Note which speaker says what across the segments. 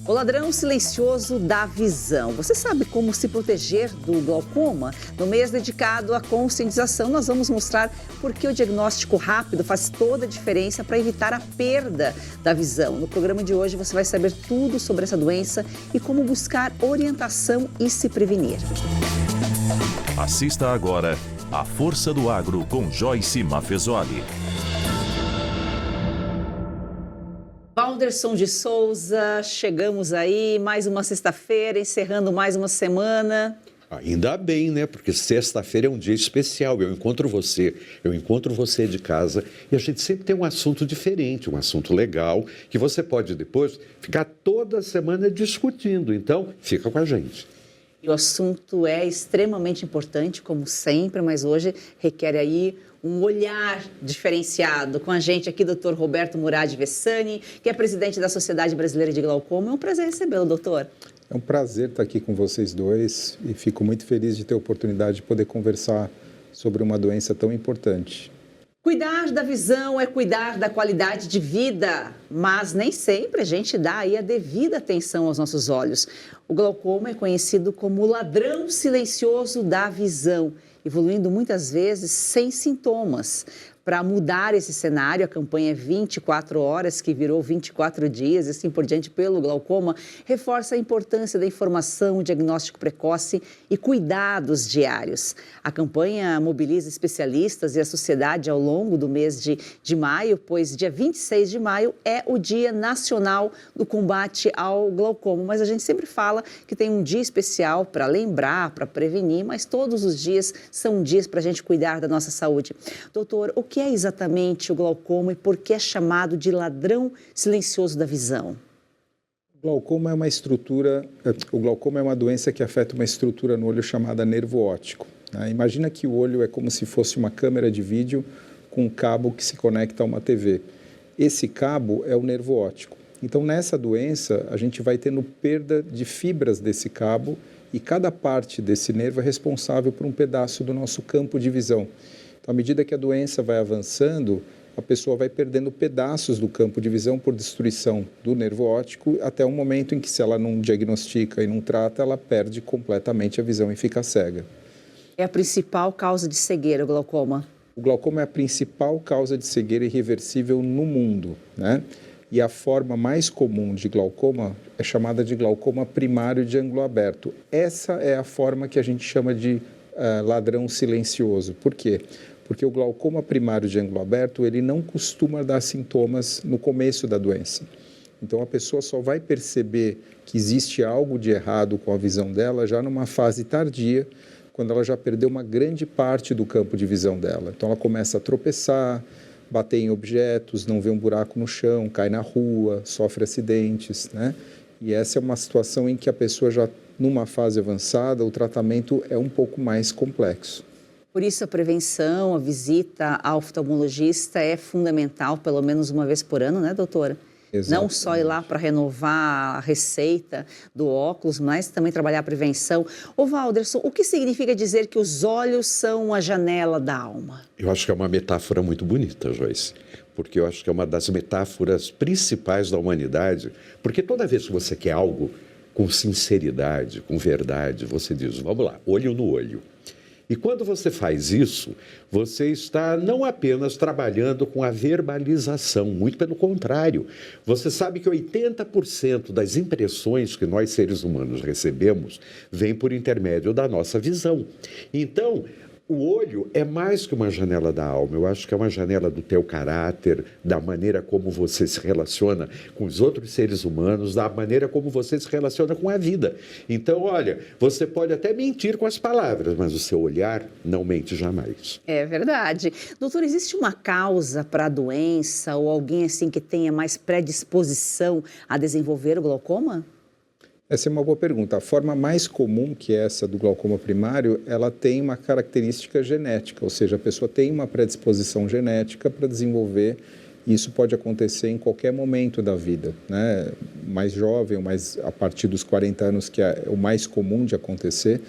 Speaker 1: O ladrão silencioso da visão. Você sabe como se proteger do glaucoma? No mês dedicado à conscientização, nós vamos mostrar por que o diagnóstico rápido faz toda a diferença para evitar a perda da visão. No programa de hoje você vai saber tudo sobre essa doença e como buscar orientação e se prevenir.
Speaker 2: Assista agora A Força do Agro com Joyce Maffezoli.
Speaker 1: Valderson de Souza, chegamos aí, mais uma sexta-feira, encerrando mais uma semana.
Speaker 3: Ainda bem, né? Porque sexta-feira é um dia especial. Eu encontro você de casa e a gente sempre tem um assunto diferente, um assunto legal, que você pode depois ficar toda semana discutindo. Então, fica com a gente.
Speaker 1: E o assunto é extremamente importante, como sempre, mas hoje requer aí um olhar diferenciado. Com a gente aqui, Dr. Roberto Murad Vessani, que é presidente da Sociedade Brasileira de Glaucoma. É um prazer recebê-lo, doutor.
Speaker 4: É um prazer estar aqui com vocês dois e fico muito feliz de ter a oportunidade de poder conversar sobre uma doença tão importante.
Speaker 1: Cuidar da visão é cuidar da qualidade de vida, mas nem sempre a gente dá aí a devida atenção aos nossos olhos. O glaucoma é conhecido como o ladrão silencioso da visão, evoluindo muitas vezes sem sintomas. Para mudar esse cenário, a campanha 24 horas, que virou 24 dias e assim por diante pelo glaucoma, reforça a importância da informação, diagnóstico precoce e cuidados diários. A campanha mobiliza especialistas e a sociedade ao longo do mês de maio, pois dia 26 de maio é o Dia Nacional do Combate ao Glaucoma. Mas a gente sempre fala que tem um dia especial para lembrar, para prevenir, mas todos os dias são dias para a gente cuidar da nossa saúde. Doutor, o que é exatamente o glaucoma e por que é chamado de ladrão silencioso da visão?
Speaker 4: O glaucoma é uma doença que afeta uma estrutura no olho chamada nervo óptico. Imagina que o olho é como se fosse uma câmera de vídeo com um cabo que se conecta a uma TV. Esse cabo é o nervo óptico. Então, nessa doença, a gente vai tendo perda de fibras desse cabo e cada parte desse nervo é responsável por um pedaço do nosso campo de visão. Então, à medida que a doença vai avançando, a pessoa vai perdendo pedaços do campo de visão por destruição do nervo óptico, até um momento em que, se ela não diagnostica e não trata, ela perde completamente a visão e fica cega.
Speaker 1: É a principal causa de cegueira, o glaucoma?
Speaker 4: O glaucoma é a principal causa de cegueira irreversível no mundo, né? E a forma mais comum de glaucoma é chamada de glaucoma primário de ângulo aberto. Essa é a forma que a gente chama de ladrão silencioso. Por quê? Porque o glaucoma primário de ângulo aberto, ele não costuma dar sintomas no começo da doença. Então, a pessoa só vai perceber que existe algo de errado com a visão dela já numa fase tardia, quando ela já perdeu uma grande parte do campo de visão dela. Então, ela começa a tropeçar, bater em objetos, não vê um buraco no chão, cai na rua, sofre acidentes, né? E essa é uma situação em que a pessoa já, numa fase avançada, o tratamento é um pouco mais complexo.
Speaker 1: Por isso, a prevenção, a visita ao oftalmologista é fundamental, pelo menos uma vez por ano, né, doutora?
Speaker 4: Exatamente.
Speaker 1: Não só ir lá para renovar a receita do óculos, mas também trabalhar a prevenção. Ô, Valderson, o que significa dizer que os olhos são a janela da alma?
Speaker 3: Eu acho que é uma metáfora muito bonita, Joyce, porque eu acho que é uma das metáforas principais da humanidade, porque toda vez que você quer algo com sinceridade, com verdade, você diz, vamos lá, olho no olho. E quando você faz isso, você está não apenas trabalhando com a verbalização, muito pelo contrário. Você sabe que 80% das impressões que nós seres humanos recebemos vem por intermédio da nossa visão. Então, o olho é mais que uma janela da alma, eu acho que é uma janela do teu caráter, da maneira como você se relaciona com os outros seres humanos, da maneira como você se relaciona com a vida. Então, olha, você pode até mentir com as palavras, mas o seu olhar não mente jamais.
Speaker 1: É verdade. Doutor, existe uma causa para a doença ou alguém assim que tenha mais predisposição a desenvolver o glaucoma?
Speaker 4: Essa é uma boa pergunta. A forma mais comum, que é essa do glaucoma primário, ela tem uma característica genética, ou seja, a pessoa tem uma predisposição genética para desenvolver, e isso pode acontecer em qualquer momento da vida, né? Mais jovem, mais a partir dos 40 anos, que é o mais comum de acontecer,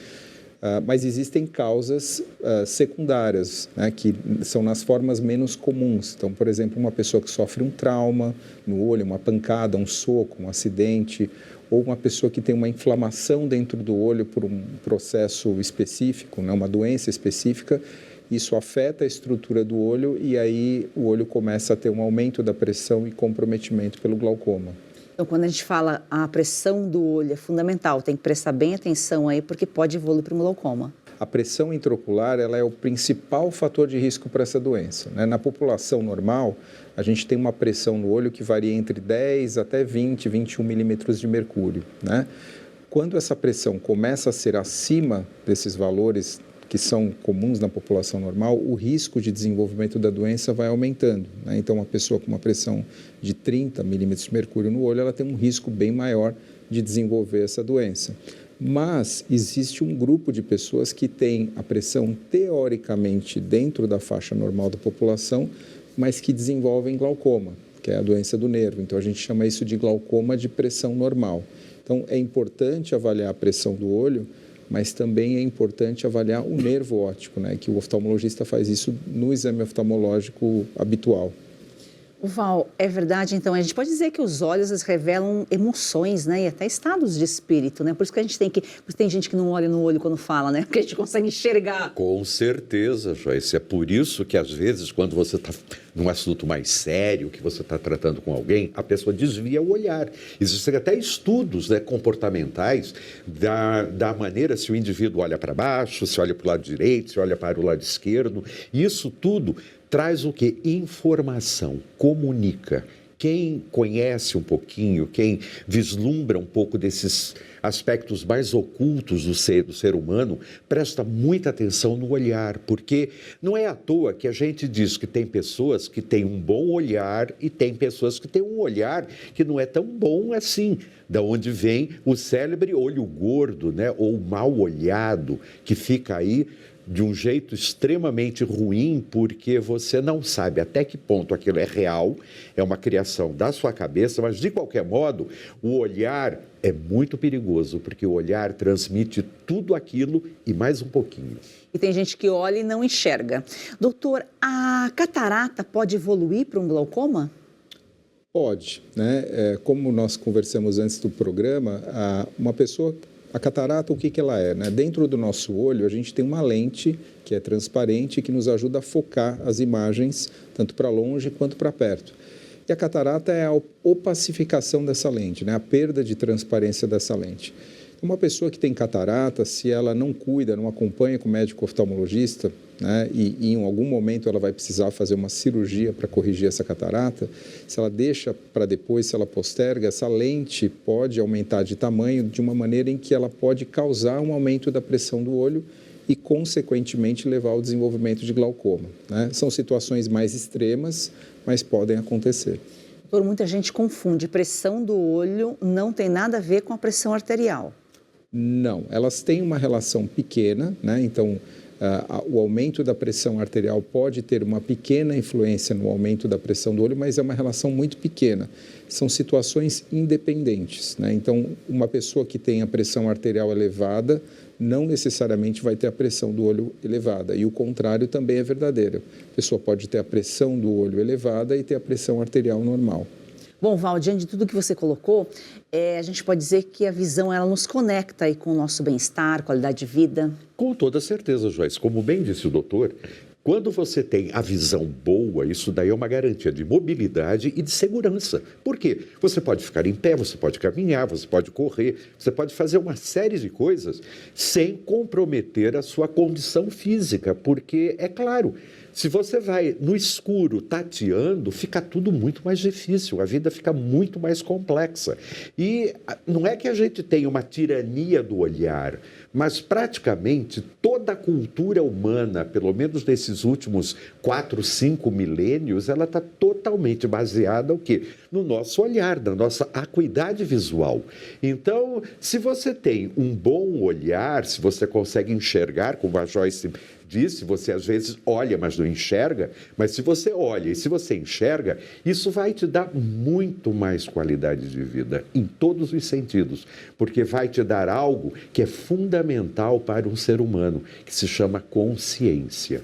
Speaker 4: mas existem causas secundárias, né, que são nas formas menos comuns. Então, por exemplo, uma pessoa que sofre um trauma no olho, uma pancada, um soco, um acidente, ou uma pessoa que tem uma inflamação dentro do olho por um processo específico, né, uma doença específica, isso afeta a estrutura do olho e aí o olho começa a ter um aumento da pressão e comprometimento pelo glaucoma.
Speaker 1: Então, quando a gente fala a pressão do olho é fundamental, tem que prestar bem atenção aí, porque pode evoluir para um glaucoma.
Speaker 4: A pressão intraocular ela é o principal fator de risco para essa doença, né? Na população normal, a gente tem uma pressão no olho que varia entre 10 até 20, 21 milímetros de mercúrio, né? Quando essa pressão começa a ser acima desses valores que são comuns na população normal, o risco de desenvolvimento da doença vai aumentando, né? Então, uma pessoa com uma pressão de 30 milímetros de mercúrio no olho, ela tem um risco bem maior de desenvolver essa doença. Mas existe um grupo de pessoas que tem a pressão teoricamente dentro da faixa normal da população, mas que desenvolvem glaucoma, que é a doença do nervo. Então, a gente chama isso de glaucoma de pressão normal. Então, é importante avaliar a pressão do olho, mas também é importante avaliar o nervo óptico, né? Que o oftalmologista faz isso no exame oftalmológico habitual.
Speaker 1: Val, é verdade, então, a gente pode dizer que os olhos eles revelam emoções, né, e até estados de espírito, né, por isso que a gente tem gente que não olha no olho quando fala, né, porque a gente consegue enxergar.
Speaker 3: Com certeza, Joyce, é por isso que às vezes quando você está num assunto mais sério, que você está tratando com alguém, a pessoa desvia o olhar. Existem até estudos, né, comportamentais da maneira se o indivíduo olha para baixo, se olha para o lado direito, se olha para o lado esquerdo, isso tudo traz o quê? Informação, comunica. Quem conhece um pouquinho, quem vislumbra um pouco desses aspectos mais ocultos do ser humano, presta muita atenção no olhar, porque não é à toa que a gente diz que tem pessoas que têm um bom olhar e tem pessoas que têm um olhar que não é tão bom assim. Da onde vem o célebre olho gordo, né? Ou mal olhado, que fica aí de um jeito extremamente ruim, porque você não sabe até que ponto aquilo é real, é uma criação da sua cabeça, mas de qualquer modo, o olhar é muito perigoso, porque o olhar transmite tudo aquilo e mais um pouquinho.
Speaker 1: E tem gente que olha e não enxerga. Doutor, a catarata pode evoluir para um glaucoma?
Speaker 4: Pode, né? Como nós conversamos antes do programa, uma pessoa... A catarata, o que ela é, né? Dentro do nosso olho, a gente tem uma lente que é transparente que nos ajuda a focar as imagens, tanto para longe quanto para perto. E a catarata é a opacificação dessa lente, né? A perda de transparência dessa lente. Uma pessoa que tem catarata, se ela não cuida, não acompanha com o médico oftalmologista, né, e em algum momento ela vai precisar fazer uma cirurgia para corrigir essa catarata, se ela deixa para depois, se ela posterga, essa lente pode aumentar de tamanho de uma maneira em que ela pode causar um aumento da pressão do olho e, consequentemente, levar ao desenvolvimento de glaucoma, né? São situações mais extremas, mas podem acontecer.
Speaker 1: Por muita gente confunde, pressão do olho não tem nada a ver com a pressão arterial.
Speaker 4: Não, elas têm uma relação pequena, né? Então, o aumento da pressão arterial pode ter uma pequena influência no aumento da pressão do olho, mas é uma relação muito pequena. São situações independentes, né? Então, uma pessoa que tem a pressão arterial elevada não necessariamente vai ter a pressão do olho elevada, e o contrário também é verdadeiro. A pessoa pode ter a pressão do olho elevada e ter a pressão arterial normal.
Speaker 1: Bom, Val, diante de tudo que você colocou, a gente pode dizer que a visão ela nos conecta aí com o nosso bem-estar, qualidade de vida?
Speaker 3: Com toda certeza, Joyce. Como bem disse o doutor, quando você tem a visão boa, isso daí é uma garantia de mobilidade e de segurança. Por quê? Você pode ficar em pé, você pode caminhar, você pode correr, você pode fazer uma série de coisas sem comprometer a sua condição física, porque, é claro, se você vai no escuro tateando, fica tudo muito mais difícil, a vida fica muito mais complexa. E não é que a gente tenha uma tirania do olhar, mas praticamente toda a cultura humana, pelo menos nesses últimos 4, 5 milênios, ela está totalmente baseada no quê? No nosso olhar, na nossa acuidade visual. Então, se você tem um bom olhar, se você consegue enxergar, como a Joyce disse, você às vezes olha, mas não enxerga, mas se você olha e se você enxerga, isso vai te dar muito mais qualidade de vida, em todos os sentidos, porque vai te dar algo que é fundamental para um ser humano, que se chama consciência.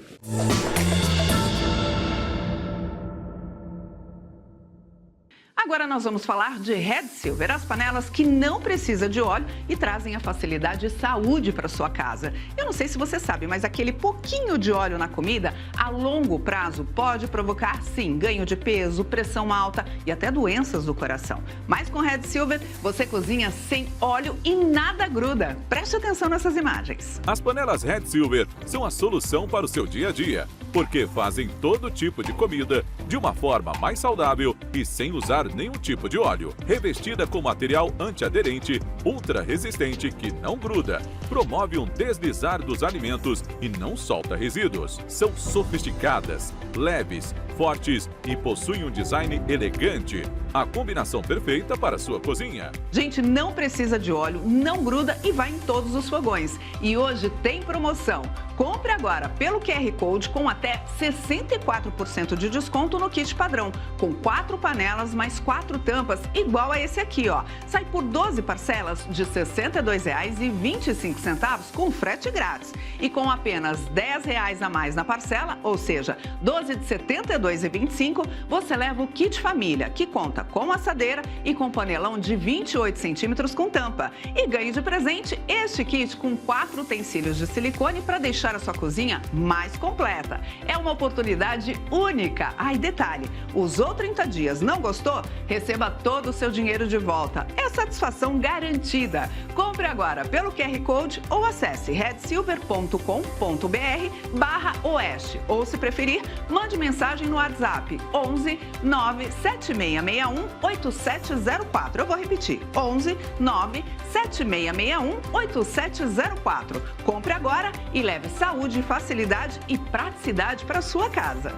Speaker 1: Agora nós
Speaker 5: nós vamos falar de Red Silver, as panelas que não precisam de óleo e trazem a facilidade e saúde para sua casa. Eu não sei se você sabe, mas aquele pouquinho de óleo na comida, a longo prazo, pode provocar, sim, ganho de peso, pressão alta e até doenças do coração. Mas com Red Silver, você cozinha sem óleo e nada gruda. Preste atenção nessas imagens.
Speaker 2: As panelas Red Silver são a solução para o seu dia a dia, porque fazem todo tipo de comida de uma forma mais saudável e sem usar nenhum tipo de óleo. Revestida com material antiaderente, ultra resistente que não gruda, promove um deslizar dos alimentos e não solta resíduos. São sofisticadas, leves, fortes e possuem um design elegante. A combinação perfeita para a sua cozinha.
Speaker 5: Gente, não precisa de óleo, não gruda e vai em todos os fogões. E hoje tem promoção. Compre agora pelo QR Code com até 64% de desconto no kit padrão, com 4 panelas mais 4 tampas, igual a esse aqui, ó. Sai por 12 parcelas de R$ 62,25 com frete grátis. E com apenas R$ 10 a mais na parcela, ou seja, 12 de R$ 72,25, você leva o kit família, que conta com assadeira e com panelão de 28 centímetros com tampa. E ganhe de presente este kit com 4 utensílios de silicone para deixar a sua cozinha mais completa. É uma oportunidade única. Ah, e detalhe, usou 30 dias, não gostou? Receba todo o seu dinheiro de volta. É satisfação garantida. Compre agora pelo QR Code ou acesse redsilver.com.br/oeste. Ou, se preferir, mande mensagem no WhatsApp 11 97661 8704. Eu vou repetir, 11 97661 8704. Compre agora e leve saúde, facilidade e praticidade para sua casa.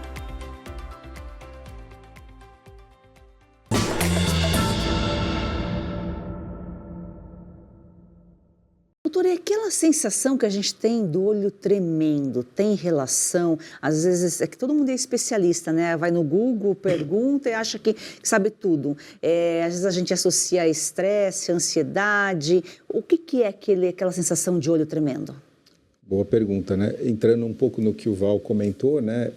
Speaker 1: Doutora, e aquela sensação que a gente tem do olho tremendo, tem relação? Às vezes, é que todo mundo é especialista, né? Vai no Google, pergunta e acha que sabe tudo. Às vezes a gente associa a estresse, ansiedade. O que é aquela sensação de olho tremendo?
Speaker 4: Boa pergunta, né? Entrando um pouco no que o Val comentou, né?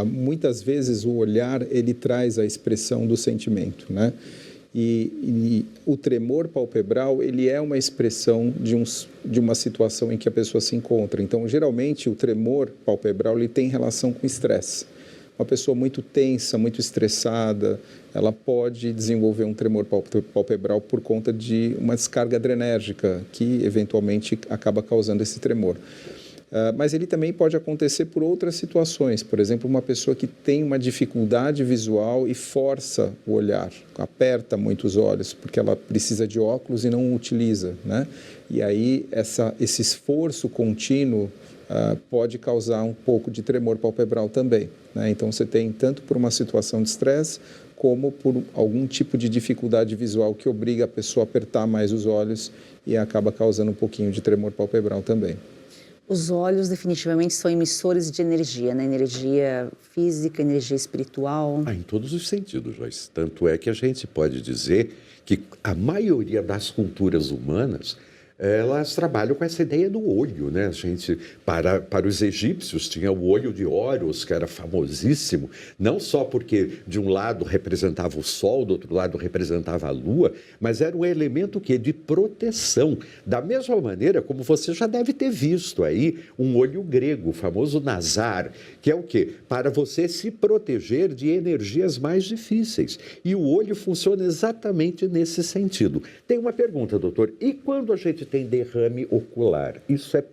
Speaker 4: Muitas vezes o olhar, ele traz a expressão do sentimento, né? E o tremor palpebral, ele é uma expressão de uma situação em que a pessoa se encontra. Então, geralmente, o tremor palpebral, ele tem relação com estresse. Uma pessoa muito tensa, muito estressada, ela pode desenvolver um tremor palpebral por conta de uma descarga adrenérgica, que eventualmente acaba causando esse tremor. Mas ele também pode acontecer por outras situações. Por exemplo, uma pessoa que tem uma dificuldade visual e força o olhar, aperta muito os olhos, porque ela precisa de óculos e não utiliza, né? E aí, esse esforço contínuo pode causar um pouco de tremor palpebral também, né? Então, você tem tanto por uma situação de estresse, como por algum tipo de dificuldade visual que obriga a pessoa a apertar mais os olhos e acaba causando um pouquinho de tremor palpebral também.
Speaker 1: Os olhos definitivamente são emissores de energia, né? Energia física, energia espiritual.
Speaker 3: Em todos os sentidos, Joyce. Tanto é que a gente pode dizer que a maioria das culturas humanas, elas trabalham com essa ideia do olho, né? A gente, para os egípcios, tinha o olho de Horus, que era famosíssimo, não só porque de um lado representava o sol, do outro lado representava a lua, mas era um elemento de proteção. Da mesma maneira como você já deve ter visto aí um olho grego, o famoso nazar, que é o quê? Para você se proteger de energias mais difíceis. E o olho funciona exatamente nesse sentido. Tem uma pergunta, doutor, e quando a gente tem derrame ocular? Isso é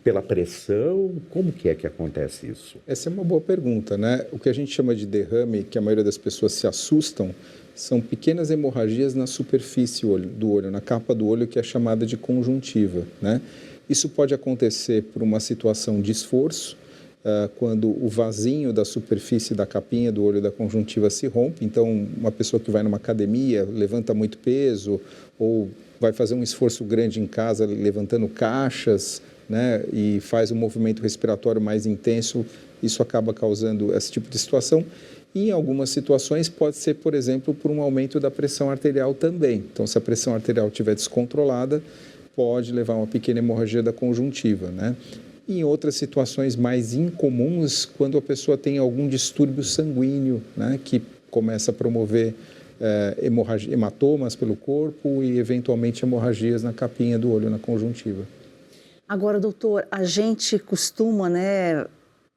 Speaker 3: pela pressão? Como que acontece isso?
Speaker 4: Essa é uma boa pergunta, né? O que a gente chama de derrame, que a maioria das pessoas se assustam, são pequenas hemorragias na superfície do olho, na capa do olho, que é chamada de conjuntiva, né? Isso pode acontecer por uma situação de esforço, quando o vasinho da superfície da capinha do olho da conjuntiva se rompe. Então, uma pessoa que vai numa academia, levanta muito peso, ou vai fazer um esforço grande em casa, levantando caixas, né, e faz um movimento respiratório mais intenso, isso acaba causando esse tipo de situação. E em algumas situações pode ser, por exemplo, por um aumento da pressão arterial também. Então, se a pressão arterial estiver descontrolada, pode levar a uma pequena hemorragia da conjuntiva, né? Em outras situações mais incomuns, quando a pessoa tem algum distúrbio sanguíneo, né, que começa a promover hematomas pelo corpo e, eventualmente, hemorragias na capinha do olho, na conjuntiva.
Speaker 1: Agora, doutor, a gente costuma,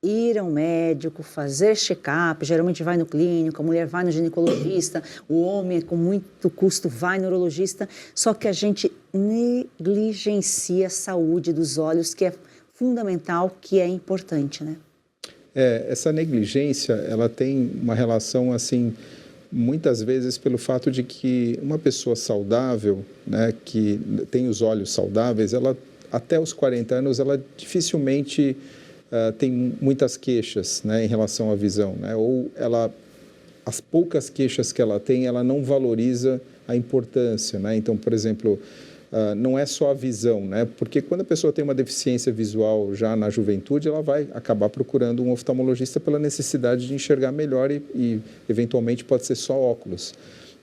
Speaker 1: ir ao médico, fazer check-up, geralmente vai no clínico, a mulher vai no ginecologista, o homem com muito custo vai no urologista, só que a gente negligencia a saúde dos olhos, que é fundamental, que é importante, né?
Speaker 4: Essa negligência, ela tem uma relação, assim, muitas vezes pelo fato de que uma pessoa saudável, né, que tem os olhos saudáveis, ela, até os 40 anos, ela dificilmente tem muitas queixas, né, em relação à visão, né? Ou as poucas queixas que ela tem, ela não valoriza a importância, né? Então, por exemplo, não é só a visão, né? Porque quando a pessoa tem uma deficiência visual já na juventude, ela vai acabar procurando um oftalmologista pela necessidade de enxergar melhor e eventualmente pode ser só óculos.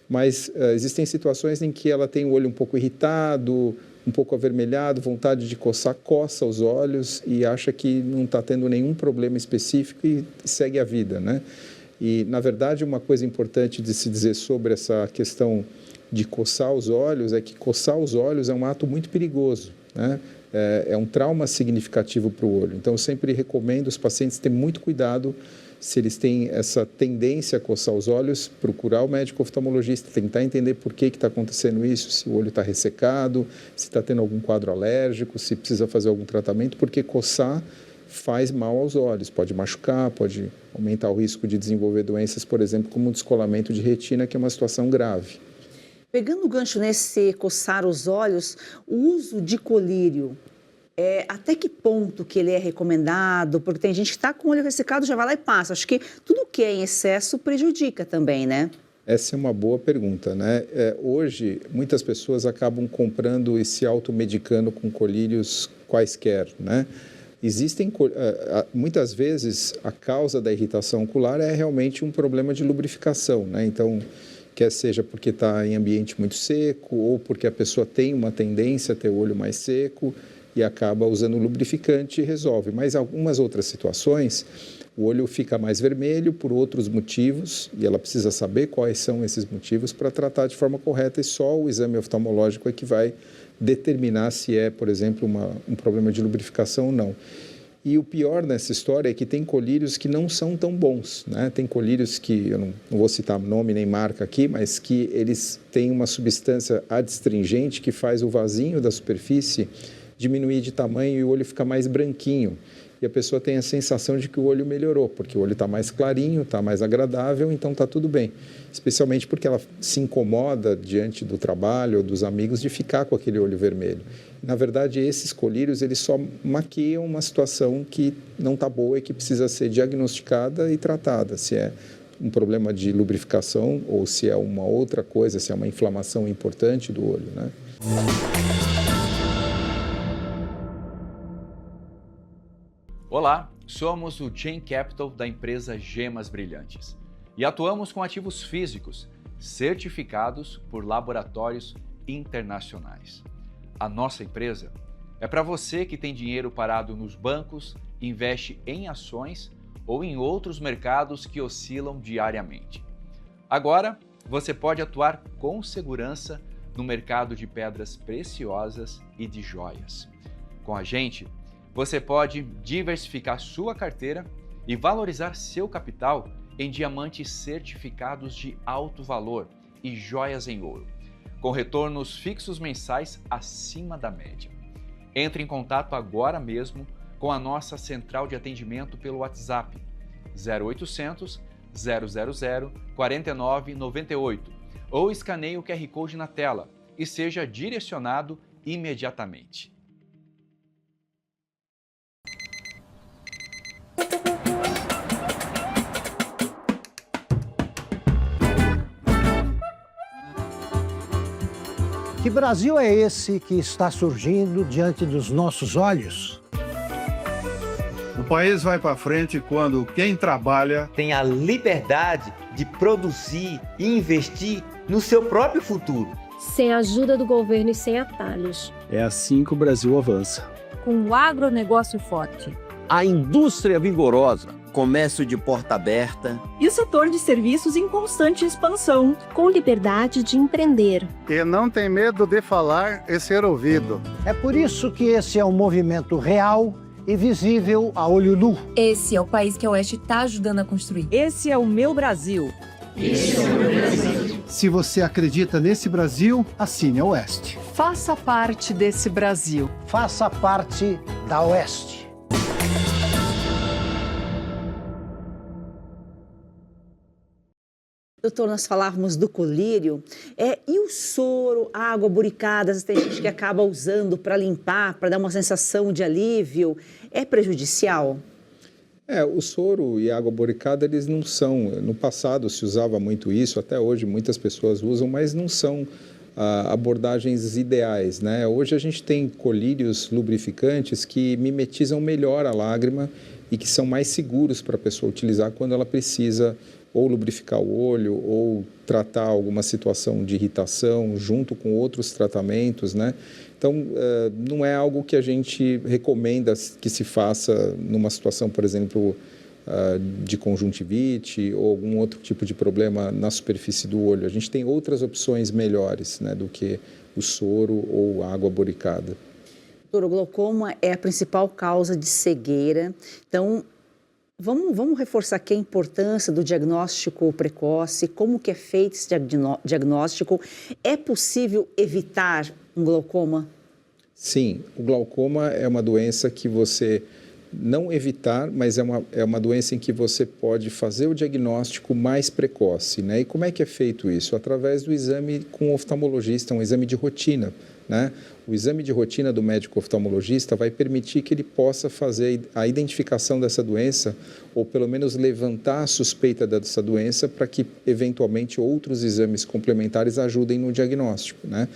Speaker 4: Mas existem situações em que ela tem o olho um pouco irritado, um pouco avermelhado, vontade de coçar, coça os olhos e acha que não está tendo nenhum problema específico e segue a vida, né? E, na verdade, uma coisa importante de se dizer sobre essa questão de coçar os olhos é que coçar os olhos é um ato muito perigoso, né? É um trauma significativo para o olho. Então, eu sempre recomendo os pacientes terem muito cuidado se eles têm essa tendência a coçar os olhos, procurar o médico oftalmologista, tentar entender por que está acontecendo isso, se o olho está ressecado, se está tendo algum quadro alérgico, se precisa fazer algum tratamento, porque coçar faz mal aos olhos, pode machucar, pode aumentar o risco de desenvolver doenças, por exemplo, como o descolamento de retina, que é uma situação grave.
Speaker 1: Pegando o gancho nesse coçar os olhos, o uso de colírio, até que ponto que ele é recomendado? Porque tem gente que está com o olho ressecado, já vai lá e passa. Acho que tudo que é em excesso prejudica também, né?
Speaker 4: Essa é uma boa pergunta, né? Hoje, muitas pessoas acabam comprando e se automedicando com colírios quaisquer, né? Muitas vezes, a causa da irritação ocular é realmente um problema de lubrificação, né? Então, quer seja porque está em ambiente muito seco ou porque a pessoa tem uma tendência a ter o olho mais seco e acaba usando lubrificante e resolve. Mas em algumas outras situações, o olho fica mais vermelho por outros motivos e ela precisa saber quais são esses motivos para tratar de forma correta e só o exame oftalmológico é que vai determinar se é, por exemplo, um problema de lubrificação ou não. E o pior nessa história é que tem colírios que não são tão bons, né? Tem colírios que, eu não vou citar nome nem marca aqui, mas que eles têm uma substância adstringente que faz o vasinho da superfície diminuir de tamanho e o olho fica mais branquinho. E a pessoa tem a sensação de que o olho melhorou, porque o olho está mais clarinho, está mais agradável, então está tudo bem. Especialmente porque ela se incomoda diante do trabalho ou dos amigos de ficar com aquele olho vermelho. Na verdade, esses colírios, eles só maquiam uma situação que não está boa e que precisa ser diagnosticada e tratada. Se é um problema de lubrificação ou se é uma outra coisa, se é uma inflamação importante do olho, né?
Speaker 6: Olá, somos o Chain Capital da empresa Gemas Brilhantes e atuamos com ativos físicos certificados por laboratórios internacionais. A nossa empresa é para você que tem dinheiro parado nos bancos, investe em ações ou em outros mercados que oscilam diariamente. Agora, você pode atuar com segurança no mercado de pedras preciosas e de joias. Com a gente, você pode diversificar sua carteira e valorizar seu capital em diamantes certificados de alto valor e joias em ouro, com retornos fixos mensais acima da média. Entre em contato agora mesmo com a nossa central de atendimento pelo WhatsApp 0800 000 4998 ou escaneie o QR Code na tela e seja direcionado imediatamente.
Speaker 7: Que Brasil é esse que está surgindo diante dos nossos olhos?
Speaker 8: O país vai para frente quando quem trabalha
Speaker 9: tem a liberdade de produzir e investir no seu próprio futuro.
Speaker 10: Sem a ajuda do governo e sem atalhos.
Speaker 11: É assim que o Brasil avança.
Speaker 10: Com o agronegócio forte.
Speaker 11: A indústria vigorosa. comércio de porta aberta.
Speaker 12: E o setor de serviços em constante expansão.
Speaker 10: Com liberdade de empreender.
Speaker 8: E não tem medo de falar e ser ouvido.
Speaker 7: É por isso que esse é um movimento real e visível a olho nu.
Speaker 13: Esse é o país que a Oeste está ajudando a construir.
Speaker 12: Esse é o meu Brasil.
Speaker 13: Esse é o meu Brasil.
Speaker 14: Se você acredita nesse Brasil, assine a Oeste.
Speaker 12: Faça parte desse Brasil.
Speaker 7: Faça parte da Oeste.
Speaker 1: Doutor, nós falávamos do colírio, e o soro, a água buricada, tem gente que acaba usando para limpar, para dar uma sensação de alívio, é prejudicial?
Speaker 4: O soro e a água boricada, eles não são, no passado se usava muito isso, até hoje muitas pessoas usam, mas não são abordagens ideais, né? Hoje a gente tem colírios lubrificantes que mimetizam melhor a lágrima e que são mais seguros para a pessoa utilizar quando ela precisa ou lubrificar o olho ou tratar alguma situação de irritação junto com outros tratamentos, né? Então, não é algo que a gente recomenda que se faça numa situação, por exemplo, de conjuntivite ou algum outro tipo de problema na superfície do olho. A gente tem outras opções melhores, né, do que o soro ou a água boricada.
Speaker 1: Doutor, o glaucoma é a principal causa de cegueira. Então, vamos reforçar aqui a importância do diagnóstico precoce, como que é feito esse diagnóstico. É possível evitar um glaucoma?
Speaker 4: Sim, o glaucoma é uma doença que você não evitar, mas é uma doença em que você pode fazer o diagnóstico mais precoce, né? E como é que é feito isso? Através do exame com o oftalmologista, um exame de rotina, né? O exame de rotina do médico oftalmologista vai permitir que ele possa fazer a identificação dessa doença ou pelo menos levantar a suspeita dessa doença para que eventualmente outros exames complementares ajudem no diagnóstico, né?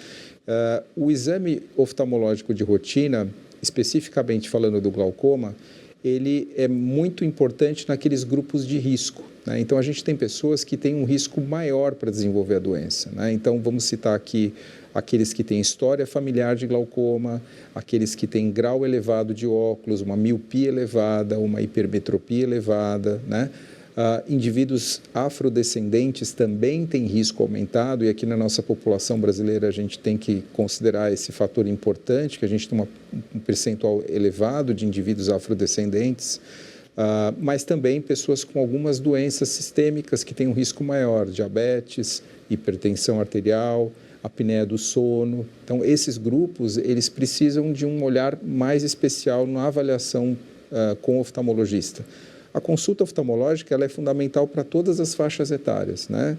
Speaker 4: O exame oftalmológico de rotina, especificamente falando do glaucoma, ele é muito importante naqueles grupos de risco, né? Então, a gente tem pessoas que têm um risco maior para desenvolver a doença, né? Então, vamos citar aqui aqueles que têm história familiar de glaucoma, aqueles que têm grau elevado de óculos, uma miopia elevada, uma hipermetropia elevada, né? Indivíduos afrodescendentes também têm risco aumentado e aqui na nossa população brasileira a gente tem que considerar esse fator importante, que a gente tem um percentual elevado de indivíduos afrodescendentes, mas também pessoas com algumas doenças sistêmicas que têm um risco maior, diabetes, hipertensão arterial, apneia do sono. Então, esses grupos, eles precisam de um olhar mais especial na avaliação com o oftalmologista. A consulta oftalmológica ela é fundamental para todas as faixas etárias, né?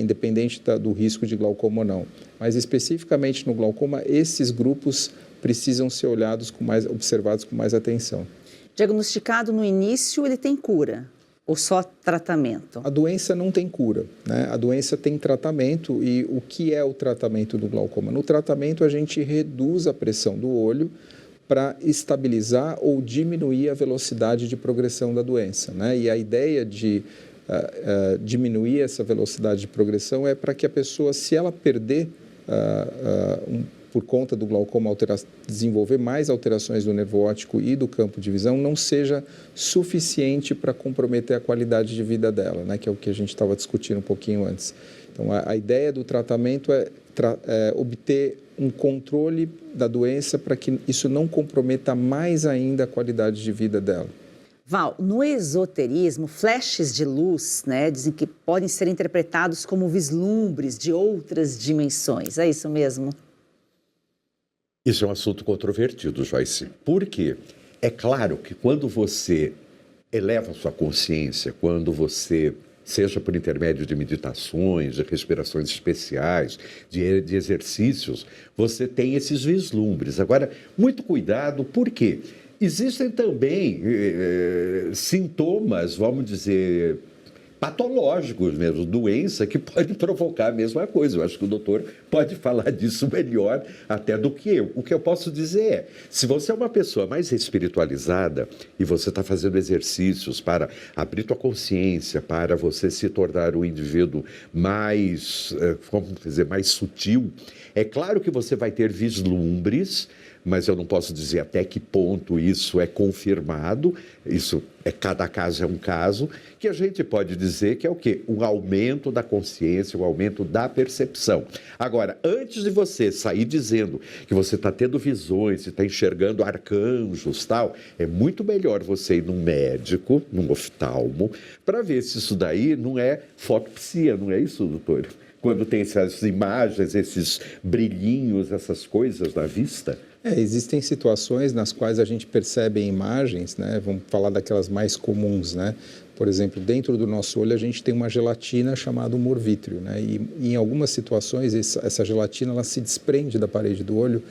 Speaker 4: Independente do risco de glaucoma ou não. Mas, especificamente no glaucoma, esses grupos precisam ser observados com mais atenção.
Speaker 1: Diagnosticado no início, ele tem cura? Ou só tratamento?
Speaker 4: A doença não tem cura, né? A doença tem tratamento. E o que é o tratamento do glaucoma? No tratamento, a gente reduz a pressão do olho para estabilizar ou diminuir a velocidade de progressão da doença, né? E a ideia de diminuir essa velocidade de progressão é para que a pessoa, se ela perder, por conta do glaucoma, desenvolver mais alterações do nervo óptico e do campo de visão, não seja suficiente para comprometer a qualidade de vida dela, né? Que é o que a gente estava discutindo um pouquinho antes. Então, a ideia do tratamento é obter um controle da doença para que isso não comprometa mais ainda a qualidade de vida dela.
Speaker 1: Val, no esoterismo, flashes de luz, né, dizem que podem ser interpretados como vislumbres de outras dimensões. É isso mesmo?
Speaker 3: Isso é um assunto controvertido, Joyce. Por quê? É claro que quando você eleva a sua consciência, quando você, seja por intermédio de meditações, de respirações especiais, de exercícios, você tem esses vislumbres. Agora, muito cuidado, por quê? Existem também sintomas, vamos dizer, patológicos mesmo, doença que pode provocar a mesma coisa. Eu acho que o doutor pode falar disso melhor até do que eu. O que eu posso dizer é, se você é uma pessoa mais espiritualizada e você está fazendo exercícios para abrir tua consciência, para você se tornar um indivíduo mais, vamos dizer, mais sutil, é claro que você vai ter vislumbres, mas eu não posso dizer até que ponto isso é confirmado. Isso Cada caso é um caso, que a gente pode dizer que é o quê? Um aumento da consciência, um aumento da percepção. Agora, antes de você sair dizendo que você está tendo visões, está enxergando arcanjos, tal, é muito melhor você ir num médico, num oftalmo, para ver se isso daí não é fotopsia, não é isso, doutor? Quando tem essas imagens, esses brilhinhos, essas coisas na vista.
Speaker 4: Existem situações nas quais a gente percebe em imagens, né? Vamos falar daquelas mais comuns, né? Por exemplo, dentro do nosso olho a gente tem uma gelatina chamada humor vítreo, né? E em algumas situações essa gelatina ela se desprende da parede do olho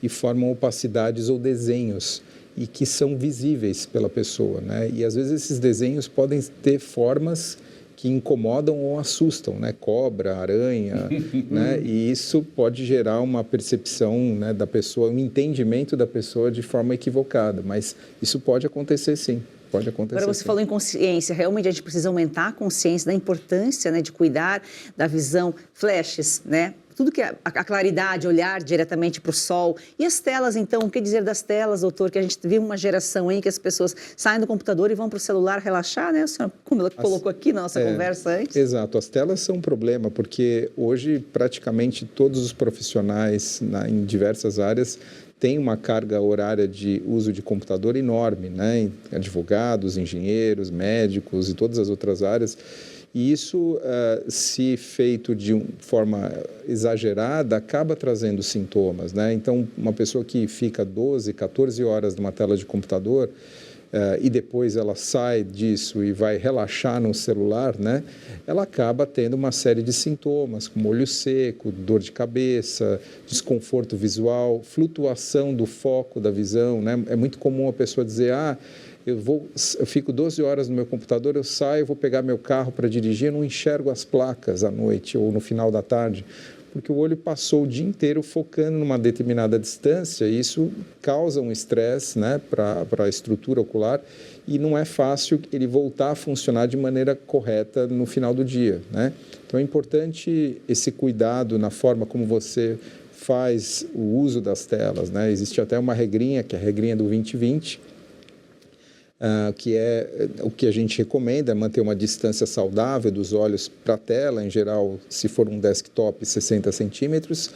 Speaker 4: e formam opacidades ou desenhos e que são visíveis pela pessoa, né? E às vezes esses desenhos podem ter formas que incomodam ou assustam, né? Cobra, aranha, né? E isso pode gerar uma percepção, né, da pessoa, um entendimento da pessoa de forma equivocada, mas isso pode acontecer sim. Pode acontecer.
Speaker 1: Agora você falou em consciência, realmente a gente precisa aumentar a consciência da importância, né, de cuidar da visão, flashes, né? Tudo que a claridade, olhar diretamente para o sol. E as telas, então, o que dizer das telas, doutor? Que a gente viu uma geração aí que as pessoas saem do computador e vão para o celular relaxar, né? A senhora, como ela colocou aqui na nossa conversa antes.
Speaker 4: Exato, as telas são um problema, porque hoje praticamente todos os profissionais em diversas áreas têm uma carga horária de uso de computador enorme, né? Advogados, engenheiros, médicos e todas as outras áreas. E isso, se feito de forma exagerada, acaba trazendo sintomas, né? Então, uma pessoa que fica 12, 14 horas numa tela de computador e depois ela sai disso e vai relaxar no celular, né? Ela acaba tendo uma série de sintomas, como olho seco, dor de cabeça, desconforto visual, flutuação do foco da visão, né? É muito comum a pessoa dizer, eu fico 12 horas no meu computador, eu saio, vou pegar meu carro para dirigir, eu não enxergo as placas à noite ou no final da tarde, porque o olho passou o dia inteiro focando numa determinada distância e isso causa um estresse, né, para a estrutura ocular e não é fácil ele voltar a funcionar de maneira correta no final do dia, né? Então é importante esse cuidado na forma como você faz o uso das telas, né? Existe até uma regrinha, que é a regrinha do 20-20, que é o que a gente recomenda, manter uma distância saudável dos olhos para a tela, em geral, se for um desktop, 60 centímetros,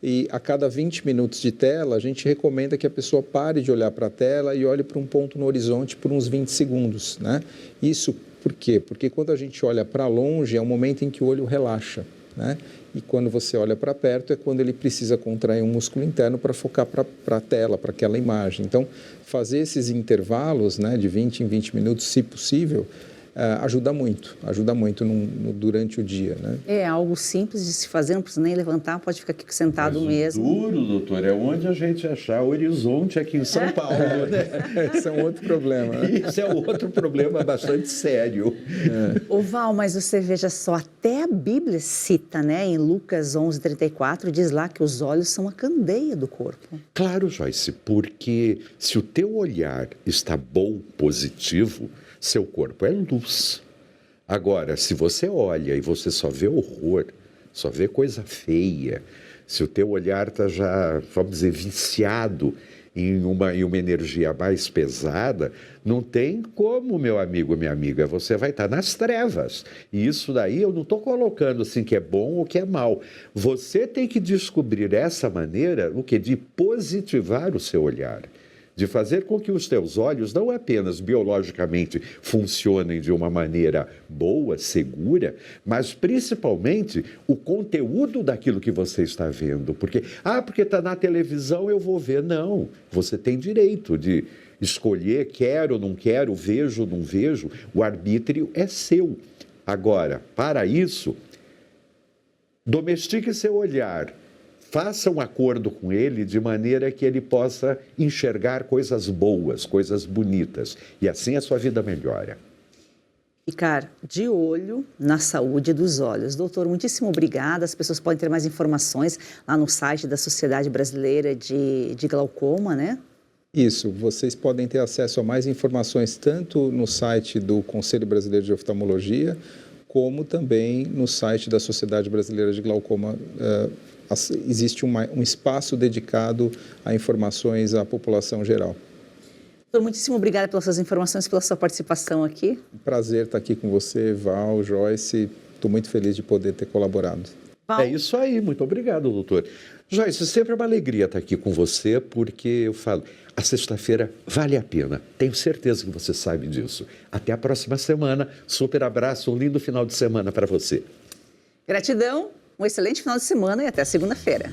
Speaker 4: e a cada 20 minutos de tela, a gente recomenda que a pessoa pare de olhar para a tela e olhe para um ponto no horizonte por uns 20 segundos, né? Isso por quê? Porque quando a gente olha para longe, é um momento em que o olho relaxa, né? E quando você olha para perto é quando ele precisa contrair um músculo interno para focar para a tela, para aquela imagem. Então, fazer esses intervalos, né, de 20 em 20 minutos, se possível, ajuda muito durante o dia, né?
Speaker 1: É algo simples de se fazer, não precisa nem levantar, pode ficar aqui sentado mesmo.
Speaker 3: Duro, doutor, é onde a gente achar horizonte aqui em São Paulo, né?
Speaker 4: Esse é um outro problema, né?
Speaker 3: Isso é outro problema bastante sério.
Speaker 1: Ô Val, mas você veja só, até a Bíblia cita, né, em Lucas 11:34, diz lá que os olhos são a candeia do corpo.
Speaker 3: Claro, Joyce, porque se o teu olhar está bom, positivo, seu corpo é luz. Agora, se você olha e você só vê horror, só vê coisa feia, se o teu olhar está já, vamos dizer, viciado em uma energia mais pesada, não tem como, meu amigo, minha amiga, você vai estar nas trevas. E isso daí eu não estou colocando assim que é bom ou que é mal. Você tem que descobrir essa maneira, o quê? De positivar o seu olhar. De fazer com que os teus olhos não apenas biologicamente funcionem de uma maneira boa, segura, mas principalmente o conteúdo daquilo que você está vendo. Porque está na televisão eu vou ver. Não, você tem direito de escolher, quero, não quero, vejo, não vejo. O arbítrio é seu. Agora, para isso, domestique seu olhar. Faça um acordo com ele de maneira que ele possa enxergar coisas boas, coisas bonitas. E assim a sua vida melhora.
Speaker 1: Ficar de olho na saúde dos olhos. Doutor, muitíssimo obrigada. As pessoas podem ter mais informações lá no site da Sociedade Brasileira de Glaucoma, né?
Speaker 4: Isso, vocês podem ter acesso a mais informações tanto no site do Conselho Brasileiro de Oftalmologia, como também no site da Sociedade Brasileira de Glaucoma. Existe um espaço dedicado a informações à população geral.
Speaker 1: Doutor, muitíssimo obrigada pelas suas informações, pela sua participação aqui.
Speaker 4: Um prazer estar aqui com você, Val, Joyce. Estou muito feliz de poder ter colaborado.
Speaker 3: É isso aí, muito obrigado, doutor. Joyce, sempre é uma alegria estar aqui com você, porque eu falo, a sexta-feira vale a pena. Tenho certeza que você sabe disso. Até a próxima semana. Super abraço, um lindo final de semana para você.
Speaker 1: Gratidão, um excelente final de semana e até segunda-feira.